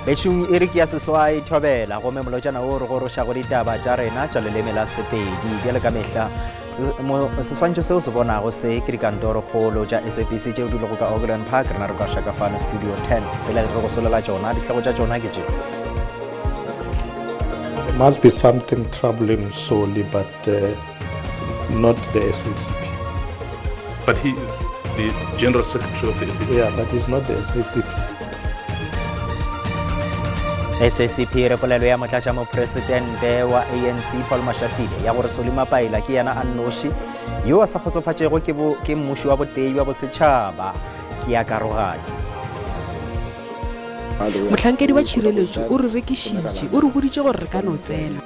Bešung e re ke ya seswai thobela go memolotšana o re go roša go ditaba tša rena tša leleme la Sepedi bjale ka mehla seswantšho seo se bonago se ke dikantorokgolo tša SABC tšeo di lego ka Auckland Park rena re ka šaka fano Studio 10 pele re go solela tšona ditlhago tša tšona ke tšeo. There must be something troubling solely, but not the SACP. But he is the General Secretary of the SACP. Yeah, but he's not the SACP. SACP re polelo ya motlatšamopresidente wa ANC Paul Mashatile ya gore Solima Paila ke yana a nnoši yo a sa kgotsofatšego ke mmuši wa botei wa bosetšhaba ke ya karoganyo. Mohlankedi wa tšhireletšo o re rekišitše o re boditše gore re ka no tsena.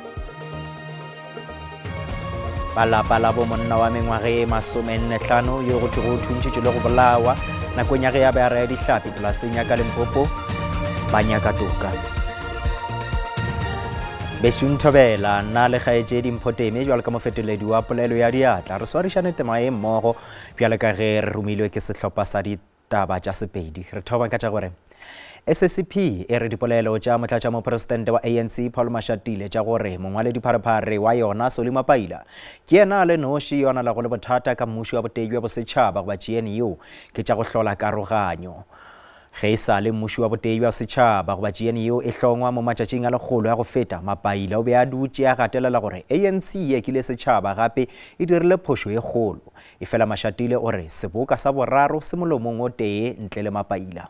Balapa la bo monna wa mengwage 45 yo go thwego o thuntšitšwe le go bolawa nakong ya ge ya beara ya dihlapi polaseng ya ka Limpopo ba nyaka toka. Bešung thobela nna le kgaetšedi Mphoteme bjale ka mofetoledi wa polelo ya diatla re swarišane tema ye mmogo bjale ka ge re romilwe ke sehlopha sa ditaba tša Sepedi re thoba ka tša gore SACP e re dipolelo tša motlatšamopresidente wa ANC Paul Mashatile tša gore mongwaledipharephare wa yona Solima Paila ke yena le noši yona la go le bothata ka mmuši wa botei bja bosetšhaba goba GNU ke tša go hlola karoganyo. Ge e sa le mmuši wa botei bja setšhaba goba GNU e hlongwa mo matšatšing a lekgolo ya go feta Mapaila o be a dutše a gatelela gore ANC ye kile setšhaba gape e dirile phošo e kgolo e fela Mashatile o re seboka sa boraro se molomong o tee ntle le Mapaila.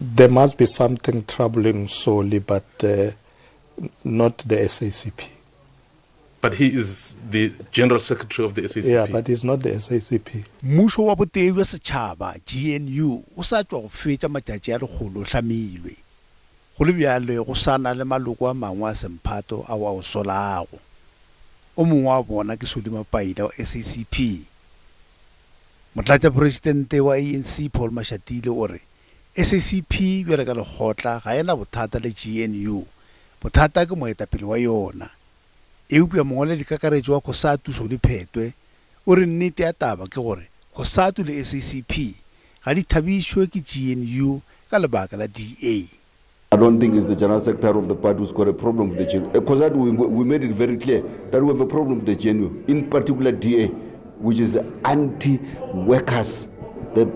There must be something troubling solely, but not the SACP. But he is the General Secretary of the SACP. Yeah, but he's not the SACP. Mmušo wa botei bja setšhaba GNU o sa tšwa go fetša matšatši a lekgolo hlamilwe go le bjalo go sana le maloko a mangwe a semphato a wa o solago o mongwe wa bona ke Solima Paila wa SACP. Motlatšamopresidente wa ANC Paul Mashatile o re SACP bjale ka lekgotla ga ena bothata le GNU bothata ke moetapele wa yona eupša mongwaledikakaretšo wa COSATU Soliphetwe o re nnete ya taba ke gore COSATU le SACP ga di thabišwe ke GNU ka lebaka la DA. I don't think it's the General Secretary of the party who's got a problem with the GNU. Because we made it very clear that we have a problem with the GNU, in particular DA, which is anti-workers. The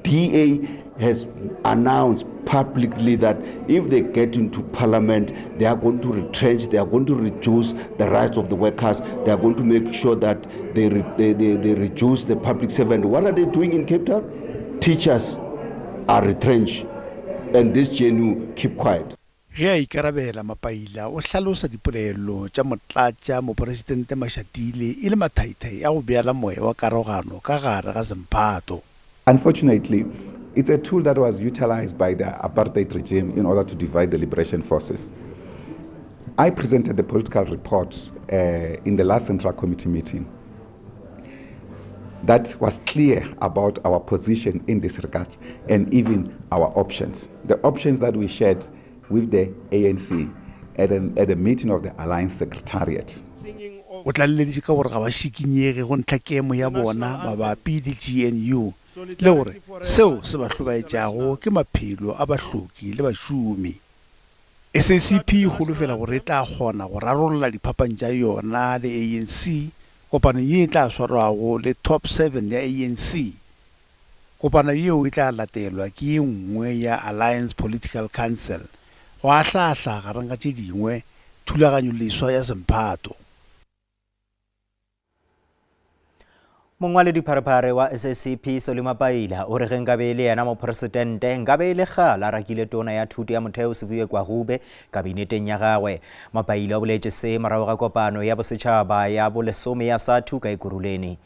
DA has announced publicly that if they get into parliament, they are going to retrench, they are going to reduce the rights of the workers, they are going to make sure that they reduce the public servant. What are they doing in Cape Town? Teachers are retrenched, and this GNU keep quiet. Ge a ikarabela Mapaila o hlalosa dipolelo tša motlatšamopresidente Mashatile e le mathaithai a go beala moya wa karogano ka gare ga semphato. Unfortunately, it's a tool that was utilized by the apartheid regime in order to divide the liberation forces. I presented the political report in the last Central Committee meeting that was clear about our position in this regard and even our options. The options that we shared with the ANC at a meeting of the Alliance Secretariat. O tlaleleditše ka gore ga ba šikinyege go ntlha kemo ya bona mabapi le GNU le gore seo se ba hlobaetšago ke maphelo a bahloki le bašomi. SACP go holofela gore e tla kgona go rarolola diphapang tša yona le ANC kopano ye e tla swarwago le top 7 ya ANC. Kopano yeo e tla latelwa ke ye nngwe ya Alliance Political Council go ahlahla gareng ga tše dingwe thulaganyo leswa ya semphato. Mongwaledipharephare wa SACP Solima Paila o re ge nkabe le yena mopresidente nkabe le gala rakile tona ya thuto ya motheo Sivuye Gwarube kabineteng ya gagwe. Mapaila o boletše se morago ga kopano ya bosetšhaba ya bolesome ya SATU ka Ekurhuleni.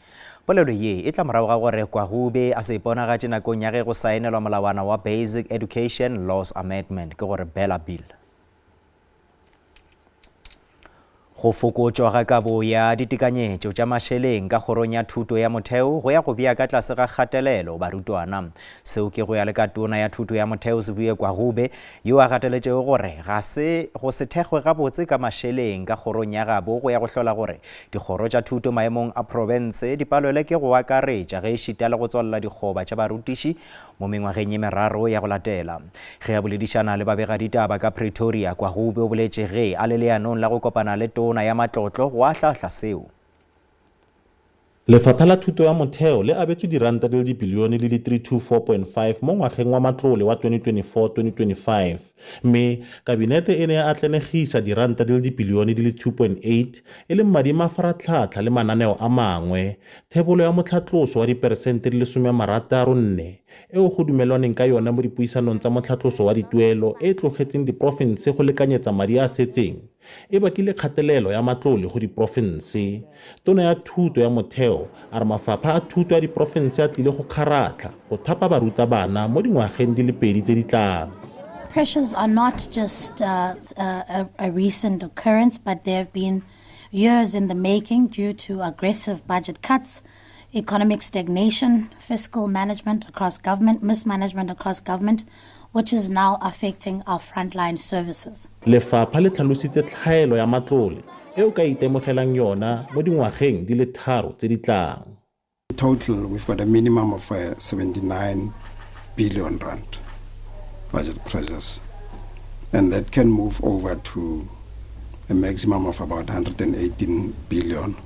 Polelo ye e tla morago ga gore Gwarube a se iponagatše nakong ya ge go saenelwa molawana wa Basic Education Laws Amendment ke gore Bela Bill. go fokotšwa ga kabo ya ditekanyetšo tša mašeleng ka kgorong ya thuto ya motheo go ya go bea ka tlase ga kgatelelo barutwana. Seo ke go ya le ka tona ya thuto ya motheo Sivuye Gwarube yo a gateletšego gore go se thekgwe gabotse ka mašeleng ka kgorong ya gabo go ya go hlola gore dikgoro tša thuto maemong a province di palelwe ke go akaretša ge e šita le go tswalela dikgoba tša barutiši mo mengwageng ye meraro ya go latela. Ge a boledišana le babegaditaba ka Pretoria, Gwarube o boletše ge a le leanong la go kopana le tona ya matlotlo go ahlahla seo. Lefapha la thuto ya motheo le abetswe diranta di le dibilione di le 324.5 mo ngwageng wa matlole wa 2024-2025 mme kabinete e ne ya atlenegisa diranta di le dibilione di le 2.8 e le madi mafaratlhatlha le mananeo a mangwe, thebolo ya motlhatloso wa diperesente di le 64 eo go dumelwaneng ka yona mo dipuisanong tsa motlhatloso wa dituelo e tlogetseng diprofense go lekanyetsa madi a setseng e bakile kgatelelo ya matlole go diprofense. Tona ya thuto ya motheo a re mafapha a thuto ya diprofense a tlile go kgaratlha go thapa barutabana mo dingwageng di le 2 tse di tlang. Pressures are not just a recent occurrence, but they have been years in the making due to aggressive budget cuts, economic stagnation, fiscal management across government, mismanagement across government, which is now affecting our frontline services. Lefapha le tlhalositse tlhaelo ya matlole eo ka itemogelang yona mo dingwageng di le 3 tse di tlang. In total, we've got a minimum of 79 billion rand budget pressures, and that can move over to a maximum of about 118 billion,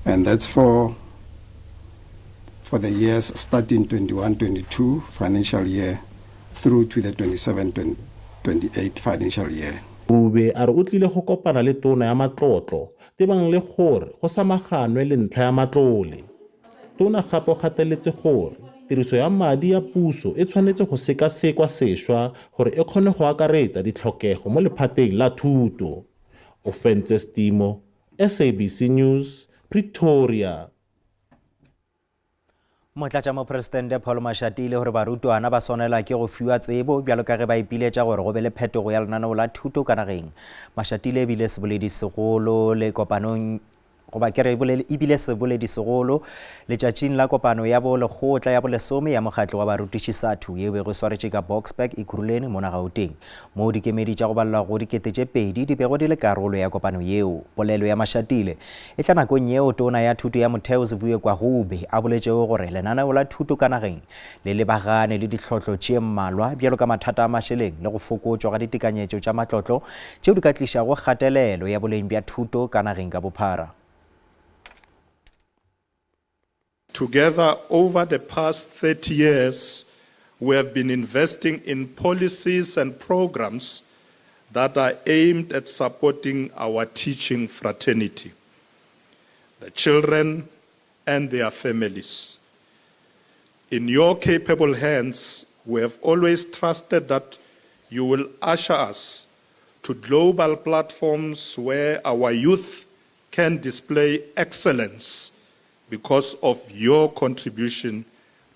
and that's for the years starting 21-22 financial year through to the 27-28 financial year. Gwarube a re o tlile go kopana le tona ya matlotlo tebang le gore go samaganwe le ntlha ya matlole. Tona gape o gateletse gore tiriso ya madi ya puso e tshwanetse go sekasekwa sešwa gore e kgone go akaretsa ditlhokego mo lephateng la thuto. Ofentse Stimo, SABC News, Pretoria. Motlatšamopresidente Paul Mashatile gore barutwana ba swanela ke go fiwa tsebo bjalo ka ge ba ipiletša gore go be le phetogo ya lenaneo la thuto ka nageng. Mashatile ebile seboledi segolo le kopanong goba kere ebile seboledi segolo letšatšing la kopano ya lekgotla ya bolesome ya mokgatlo wa barutiši SATU yeo bego swaretše ka Boksburg Ekurhuleni mo Gauteng mo dikemedi tša go balla go 2,000 di bego di le karolo ya kopano yeo. Polelo ya Mashatile e tla nakong yeo tona ya thuto ya motheo Sivuye Gwarube a boletšego gore lenaneo la thuto ka nageng le lebagane le ditlhotlo tše mmalwa bjalo ka mathata a mašeleng le go fokotšwa ga ditekanyetšo tša matlotlo tšeo di ka tlišago kgatelelo ya boleng bja thuto ka nageng ka bophara. Together, over the past 30 years, we have been investing in policies and programs that are aimed at supporting our teaching fraternity, the children and their families. In your capable hands, we have always trusted that you will usher us to global platforms where our youth can display excellence because of your contribution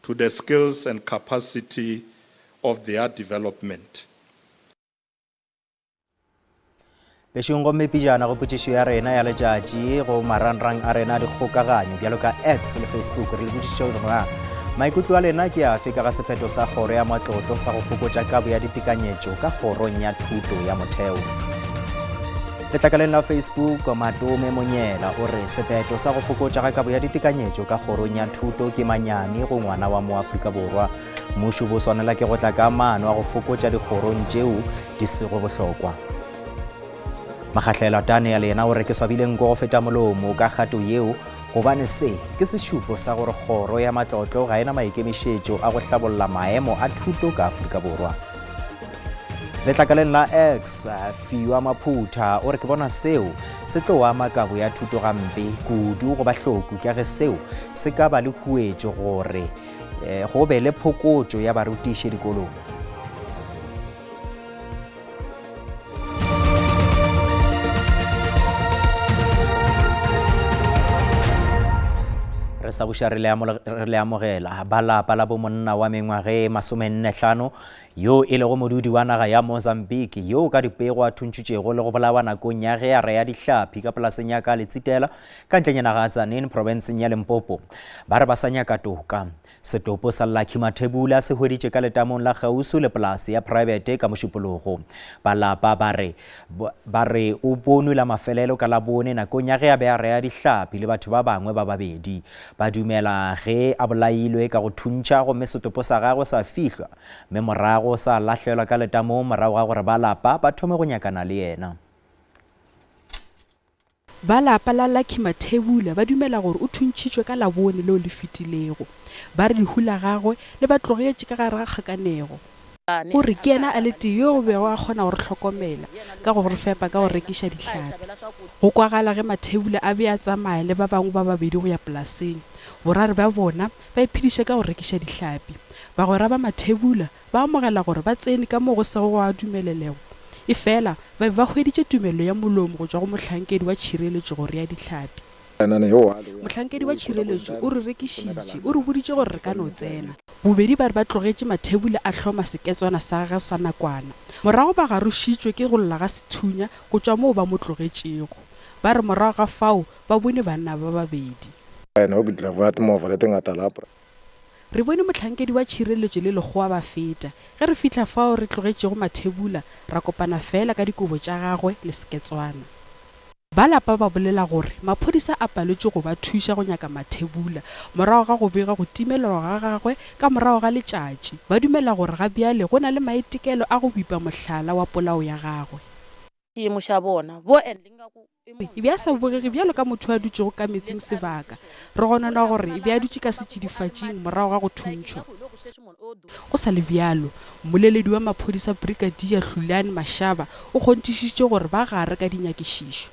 to the skills and capacity of their development. Bešong gomme pejana go potšišo ya rena ya letšatši go marangrang a rena dikgokaganyo bjalo ka X le Facebook re le potšišo gore maikutlo a lena ke afe ka ga sephetho sa kgoro ya matlotlo sa go fokotša kabo ya ditekanyetšo ka kgorong ya thuto ya motheo. Letlakaleng la Facebook Matome Monyela o re sephetho sa go fokotša ga kabo ya ditekanyetšo ka kgorong ya thuto ke manyami go ngwana wa mo Afrika Borwa. Mmušo bo swanela ke go tla ka maano a go fokotša dikgorong tšeo di sego bohlokwa. Makgahlelo Daniel yena o re ke swabileng go feta molomo ka kgato yeo gobane se ke sešupo sa gore kgoro ya matlotlo ga ena maikemišetšo a go hlabolla maemo a thuto ka Afrika Borwa. Letlakaleng la X Fiwa Maphutha o re ke bona seo se tlo ama kabo ya thuto gampe kudu go bahloku ka ge seo se ka ba le huetšo gore go be le phokotšo ya barutiši dikolong. Re re sa buša re le amogela ba lapa la bomonna wa mengwage 45 yo e lego modudi wa naga ya Mozambique yo ka dipego a thuntšitšego le go bolawa nakong ya ge a rea dihlapi ka polaseng ya ka Letsitela ka ntlenyana ga Tzaneen provinceng ya Limpopo ba re ba sa nyaka toka. Setopo sa Lucky Mathebula se hweditše ka letamong la Gausu le polase ya private ka mošupologo. Ba lapa ba re o bonwe la mafelelo ka labone nakong ya ge a be a rea dihlapi le batho ba bangwe ba babedi. Ba dumela ge a bolailwe ka go thuntša gomme setopo sa gagwe sa fihlwa mme morago sa lahlelwa ka letamong morago ga gore ba lapa ba thome go nyakana le yena. Ba lapa la Lucky Mathebula ba dumela gore o thuntšitšwe ka labone leo le fetilego. Ba re dihula gagwe le ba tlogetše ka gare ga kgakanego. O re ke yena a le tee yo go bego a kgona go re hlokomela ka go re fepa ka go rekiša dihlapi. Go kwagala ge Mathebula a be a tsamaya le ba bangwe ba babedi go ya polaseng. Borare ba bona ba iphediša ka go rekiša dihlapi. Bagwera ba Mathebula ba amogela gore ba tsene ka mo go sego go a dumelelego. Efela ba hweditše tumelo ya molomo go tšwa go mohlankedi wa tšhireletšo gore ya dihlapi. Mohlankedi wa tšhireletšo o re rekišitše o re boditše gore re ka no tsena. Bobedi ba re ba tlogetše Mathebula a hloma seketswana sa gagwe sa nakwana. Morago ba garošitšwe ke go lla ga sethunya go tšwa moo ba mo tlogetšego. Ba re morago ga fao ba bone banna ba babedi. Re bone mohlankedi wa tšhireletšo le lekgowa ba feta. Ge re fihla fao re tlogetšego Mathebula ra kopana fela ka dikobo tša gagwe le seketswana. Ba lapa ba bolela gore maphodisa a paletše go ba thuša go nyaka Mathebula morago ga go bega go timelelwa ga gagwe ka morago ga letšatši. Ba dumela gore ga bjale go na le maitekelo a go bipa mohlala wa polao ya gagwe. E be a sa bogege bjalo ka motho a dutšego ka metsing sebaka. Re gonana gore e be a dutše ka setšidifatšing morago ga go thuntšhwa. Go sa le bjalo moleledi wa maphodisa Brigadier Hlulani Mashaba o kgontišitše gore ba gare ka dinyakišišo.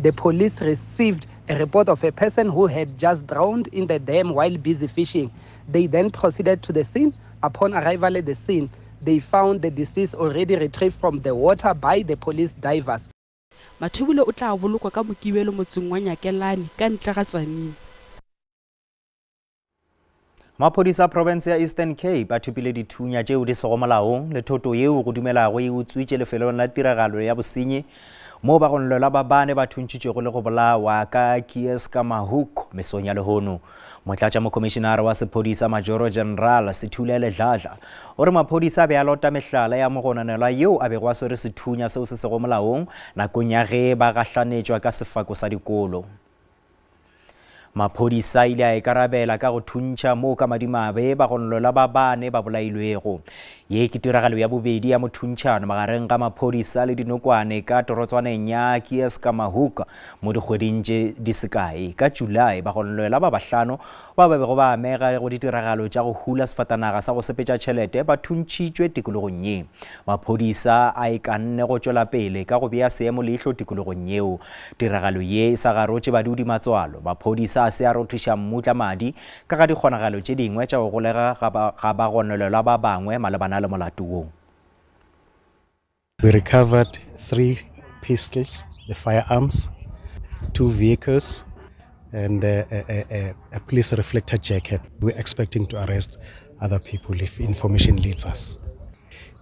The police received a report of a person who had just drowned in the dam while busy fishing. They then proceeded to the scene. Upon arrival at the scene, they found the deceased already retrieved from the water by the police divers. Mathebula o tla bolokwa ka mokibelo motseng wa Nyakelane ka ntle ga Tzaneen. Maphodisa province ya Eastern Cape ba thupile dithunya tšeo di sego molaong le thoto yeo go dumelago e utswitše lefelong la tiragalo ya bosenyi mo ba gonlola ba bane ba thuntšitšego le go bolawa ka Kieska Mahuk mesong ya lehono. Motlatša mokomišenare wa sephodisa Majoro General Sithulele Dladla o re maphodisa be a lota mehlala ya mogononelwa yeo a bego a swere sethunya seo se sego molaong nakong ya ge ba gahlanetšwa ka sefako sa dikolo. Maphodisa ile a ikarabela ka go thuntša mo ka madimabe ba gonlola ba bane ba bolailwego. Ye ke tiragalo ya bobedi ya mothuntšhano magareng ga maphodisa le dinokwane ka torotswaneng ya Kieska Mahuk mo dikgweding tše di sekae. Ka Julae ba gonlola ba bahlano ba bego ba amega go ditiragalo tša go hula sefatanaga sa go sepetša tšhelete ba thuntšitšwe tikologong ye. Maphodisa a ikanne go tšwela pele ka go bea seemo leihlo tikologong yeo. Tiragalo ye e sa garotše badudi matswalo. Maphodisa a se a rothiša mmutla madi ka ga dikgonagalo tše dingwe tša go golega ga ba gonolelwa ba bangwe malebana le molato woo. We recovered 3 pistols, the firearms, 2 vehicles, and a police reflector jacket. We're expecting to arrest other people if information leads us.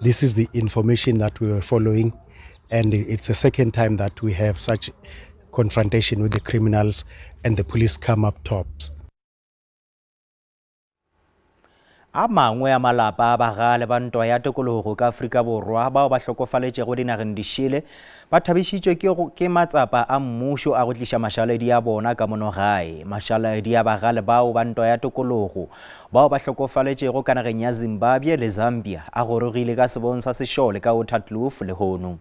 This is the information that we were following, and it's the second time that we have such confrontation with the criminals and the police come up tops. A mangwe a malapa a bagale ba ntwa ya tokologo ka Afrika Borwa bao ba hlokofaletšego dinageng di šele ba thabišitšwe ke matsapa a mmušo a go tliša mašaledi a bona ka monogae. Mašaledi a bagale bao ba ntwa ya tokologo bao ba hlokofaletšego ka nageng ya Zimbabwe le Zambia a gorogile ka sebong sa sešole ka Waterkloof le Hono.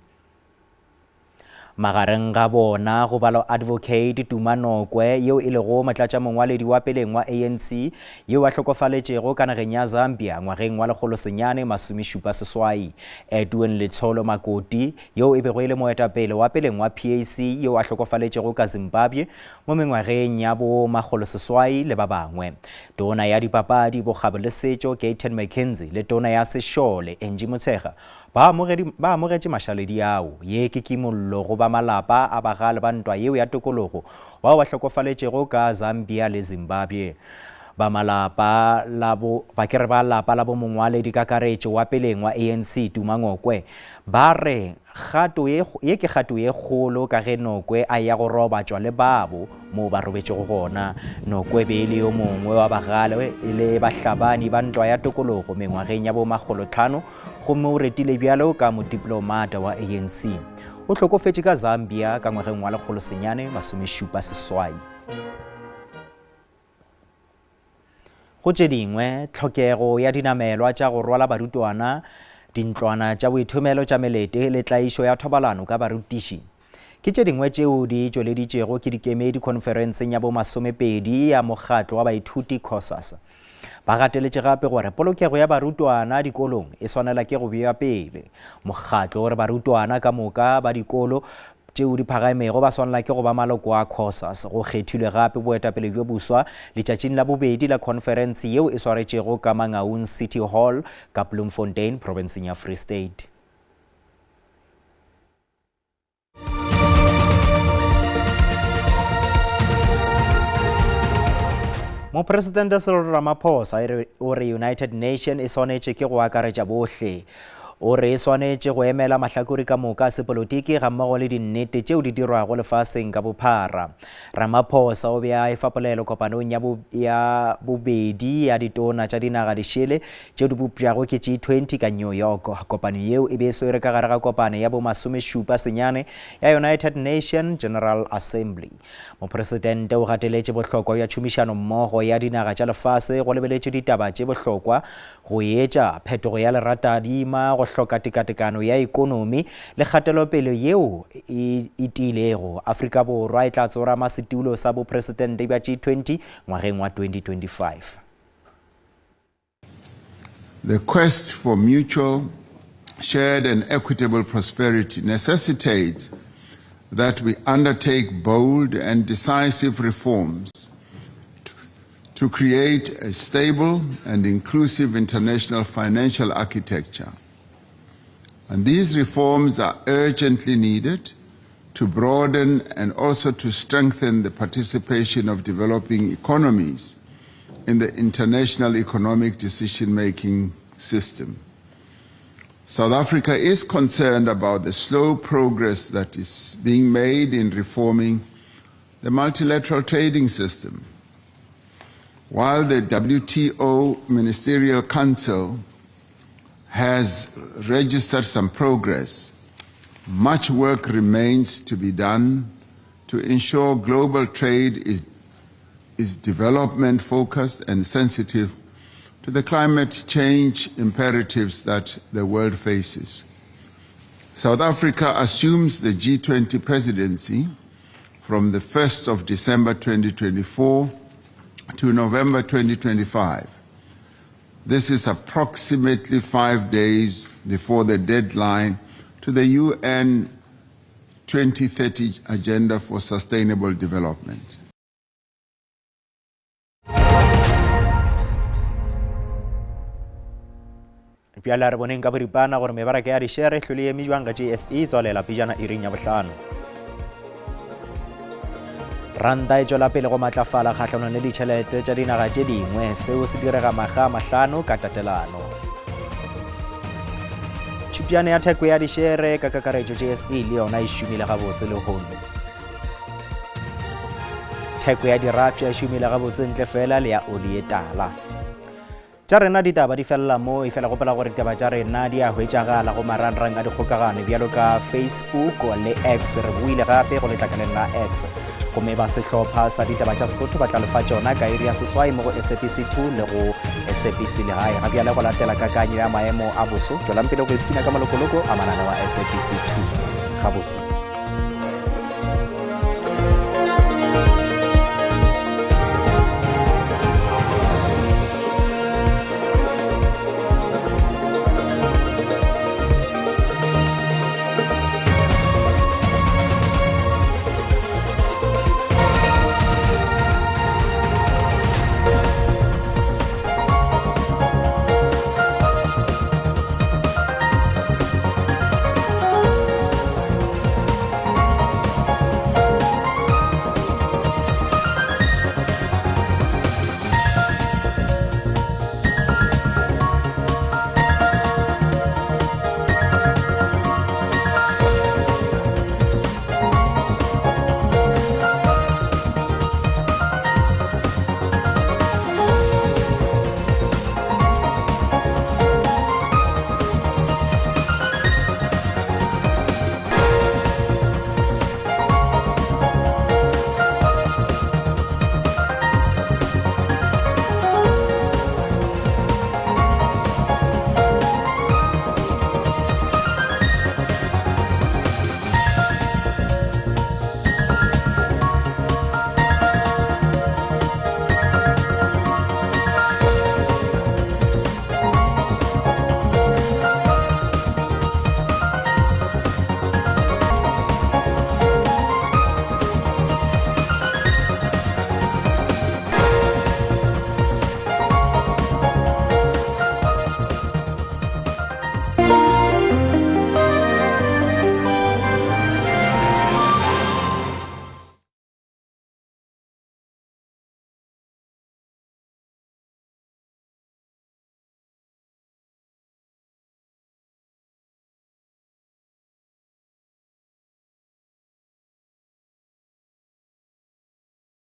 Magareng ga bona go bala advocate Tumanokwe yeo e lego matlatša mongwaledi wa peleng wa ANC yeo a hlokofaletšego ka nageng ya Zambia ngwageng wa lekgolosenyane masomešupa seswai. Edwin Letsholo Makoti yeo e bego e le moetapele wa peleng wa PAC yeo a hlokofaletšego ka Zimbabwe mo mengwageng ya bo magoloseswai le ba bangwe. Tona ya dipapadi bokgabo le setšo Gaten McKenzie le tona ya sešole Angie Motshega ba amogetše mašaledi ao ye ke kimollo go ba malapa a bagale ba ntwa yeo ya tokologo bao ba hlokofaletšego ka Zambia le Zimbabwe. Ba lapa la bo mongwaledi kakaretšo wa peleng wa ANC Tumangokwe ba re kgato ye ke kgato ye kgolo ka ge Nokwe a ya go robatšwa le babo mo ba robetšego gona. Nokwe be le yo mongwe wa bagale le bahlabani ba ntwa ya tokologo mengwageng ya bo 500 gomme o retile bjalo ka modiplomata wa ANC. O hlokofetše ka Zambia ka ngwageng wa 1978. Go tše dingwe tlhokego ya dinamelwa tša go rwala barutwana dintlwana tša boithomelo tša melete le tlaišo ya thobalano ka barutiši ke tše dingwe tšeo di tšweleditšego ke dikemedi konferenseng ya bo 20 ya mokgatlo wa baithuti COSAS. Ba gateletše gape gore polokego ya barutwana dikolong e swanela ke go bewa pele. Mokgatlo gore barutwana ka moka ba dikolo tšeo di phagamego ba swanela ke go ba maloko a COSAS. Go kgethilwe gape boetapele bjo buswa letšatšing la bobedi la conference yeo e swaretšego ka Mangaung City Hall ka Bloemfontein provinceng ya Free State. Mopresidente Cyril Ramaphosa o re United Nations e swanetše ke go akaretša bohle. O re swanetše go emela mahlakore ka moka sepolotiki ga mmogo le dinnete tšeo di dirwago lefaseng ka bophara. Ramaphosa o be a efapolelo kopanong ya bobedi ya ditona tša dinaga dišele tšeo di bopšago ke G20 ka New York. Kopano yeo e be e swere ka gare ga kopane ya bo 70 ya United Nations General Assembly. Mopresidente o gateletše bohlokwa bja tšhomišano mmogo ya dinaga tša lefase go lebeletše ditaba tše bohlokwa go etša phetogo ya leratadima go hloka tekatekano ya ekonomi le kgatelopele yeo e itilego. Afrika Borwa e tla tsorama setulo sa bopresidente bja G20 ngwageng wa 2025. The quest for mutual, shared and equitable prosperity necessitates that we undertake bold and decisive reforms to create a stable and inclusive international financial architecture. And these reforms are urgently needed to broaden and also to strengthen the participation of developing economies in the international economic decision-making system. South Africa is concerned about the slow progress that is being made in reforming the multilateral trading system. While the WTO Ministerial Council has registered some progress, much work remains to be done to ensure global trade is development focused and sensitive to the climate change imperatives that the world faces. South Africa assumes the G20 presidency from the 1st of December 2024 to November 2025. This is approximately 5 days before the deadline to the UN 2030 Agenda for Sustainable Development. Pjala re boneng ka boripana gore mebaraka ya dishere hlole ye mejwang ka GSE tswalela pijana iring ya bohlano. Randa e tšwela pele go matlafala kgahlano le ditšhelete tša dinaga tše dingwe seo se direga maga mahlano ka tatelano. Tšhupiane ya theko ya dishere ka kakaretšo GSE le yona e šomile gabotse le hono. Theko ya dirafša e šomile gabotse ntle fela le ya oli e tala. Tša rena ditaba di felela mo e fela gopela gore ditaba tša rena di a hwetšagala go marangrang a dikgokagano bjalo ka Facebook le X. Re buile gape go letlakaleng la X gomme ba sehlopha sa ditaba tša Sesotho ba tla lefa tšona ka iri ya seswai mo go SABC 2 le go SABC Legae. Ga bjale go latela kakanyo ya maemo a boso tšwelang pele go ipsina ka malokoloko a manane wa SABC 2 gabotse.